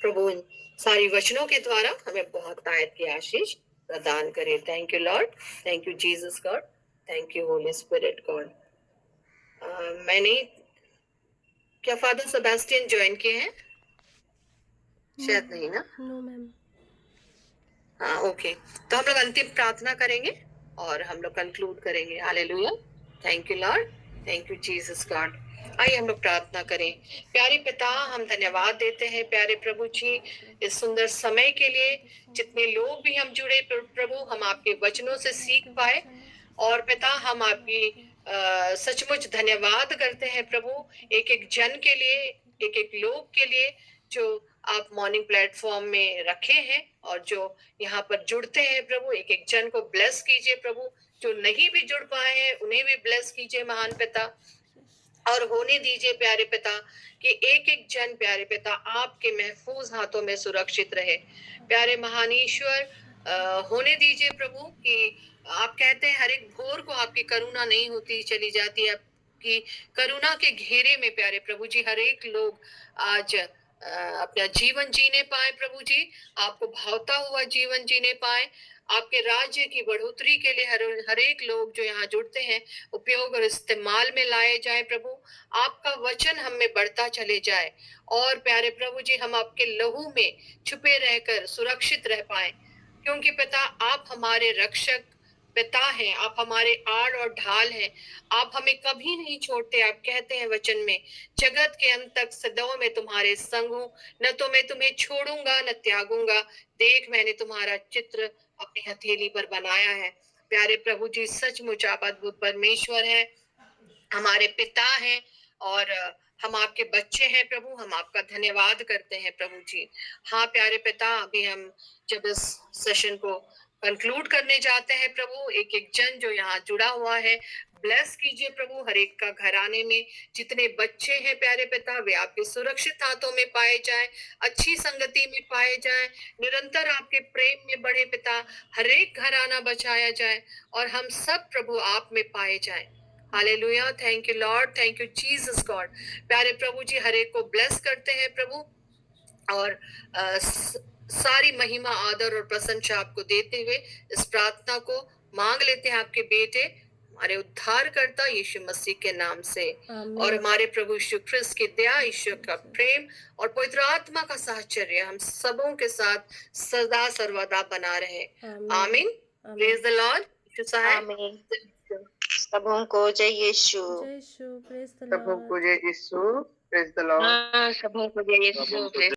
प्रभु इन सारी वचनों के द्वारा हमें बहुत आयत की आशीष प्रदान करे। Thank you Lord, thank you Jesus God, thank you Holy Spirit God. मैंने क्या फादर सेबेस्टियन ज्वाइन किए हैं? शायद नहीं ना। No ma'am. हाँ, ओके। तो हम लोग अंतिम प्रार्थना करेंगे। और हम लोग कंक्लूड करेंगे। Hallelujah. Thank you Lord, thank you Jesus God. आइए हम लोग प्रार्थना करें। प्यारे पिता, हम धन्यवाद देते हैं प्यारे प्रभु जी इस सुंदर समय के लिए। जितने लोग भी हम जुड़े प्रभु, हम आपके वचनों से सीख पाए। और पिता, हम आपकी सचमुच धन्यवाद करते हैं प्रभु, एक एक जन के लिए, एक एक लोग के लिए जो आप मॉर्निंग प्लेटफॉर्म में रखे हैं और जो यहाँ पर जुड़ते हैं प्रभु। एक एक जन को ब्लेस कीजिए प्रभु, जो नहीं भी जुड़ पाए हैं उन्हें भी ब्लेस कीजिए महान पिता। और होने दीजिए प्यारे पिता कि एक एक जन प्यारे पिता आपके महफूज हाथों में सुरक्षित रहे। प्यारे महान ईश्वर, होने दीजिए प्रभु कि आप कहते हैं हर एक भोर को आपकी करुणा नहीं होती चली जाती है। आपकी करुणा के घेरे में प्यारे प्रभु जी हर एक लोग आज अपना जीवन जीने पाए प्रभु जी, आपको भावता हुआ जीवन जीने पाए। आपके राज्य की बढ़ोतरी के लिए हर एक लोग जो यहाँ जुड़ते हैं उपयोग और इस्तेमाल में लाए जाए प्रभु। आपका वचन हम में बढ़ता चले जाए और प्यारे प्रभु जी हम आपके लहू में छुपे रहकर सुरक्षित रह पाए, क्योंकि पिता आप हमारे रक्षक पिता हैं, आप हमारे आड़ और ढाल हैं। आप हमें कभी नहीं छोड़ते। आप कहते हैं वचन में, जगत के अंत तक सदैव मैं तुम्हारे संग हूँ, न तो मैं तुम्हें छोड़ूंगा न त्यागूंगा। देख मैंने तुम्हारा चित्र अपनी हथेली पर बनाया है। प्यारे प्रभु जी सचमुच आप अद्भुत परमेश्वर है, हमारे पिता हैं और हम आपके बच्चे हैं प्रभु। हम आपका धन्यवाद करते हैं प्रभु जी। हाँ प्यारे पिता, अभी हम जब इस सेशन को कंक्लूड करने जाते हैं प्रभु, एक एक जन जो यहाँ जुड़ा हुआ है ब्लेस कीजिए प्रभु, हर एक का घराने में जितने बच्चे हैं प्यारे पिता वे आपके सुरक्षित हाथों में पाए जाएं, अच्छी संगति में पाए जाएं, निरंतर आपके प्रेम में बढ़े पिता, हर एक घराना बचाया जाए और हम सब प्रभु आप में पाए जाएं। Hallelujah. Thank you Lord, thank you Jesus God. प्यारे प्रभु जी हर एक को ब्लेस करते हैं प्रभु और सारी महिमा आदर और प्रशंसा आपको देते हुए इस प्रार्थना को मांग लेते हैं आपके बेटे हमारे उद्धारकर्ता यीशु मसीह के नाम से। आमीन। और हमारे प्रभु यीशु ख्रिस्त की दया, ईश्वर का प्रेम और पवित्र आत्मा का साहचर्य हम सबों के साथ सदा सर्वदा बना रहे। आमीन। आमीन। Praise the Lord. यीशु साहब। आमीन। सबों को जय यीशु। जय यीशु, प्रेज द सबों लॉर्ड। को जय यीशु, प्रेज द लॉर्ड। हाँ, सबों को जय यीशु।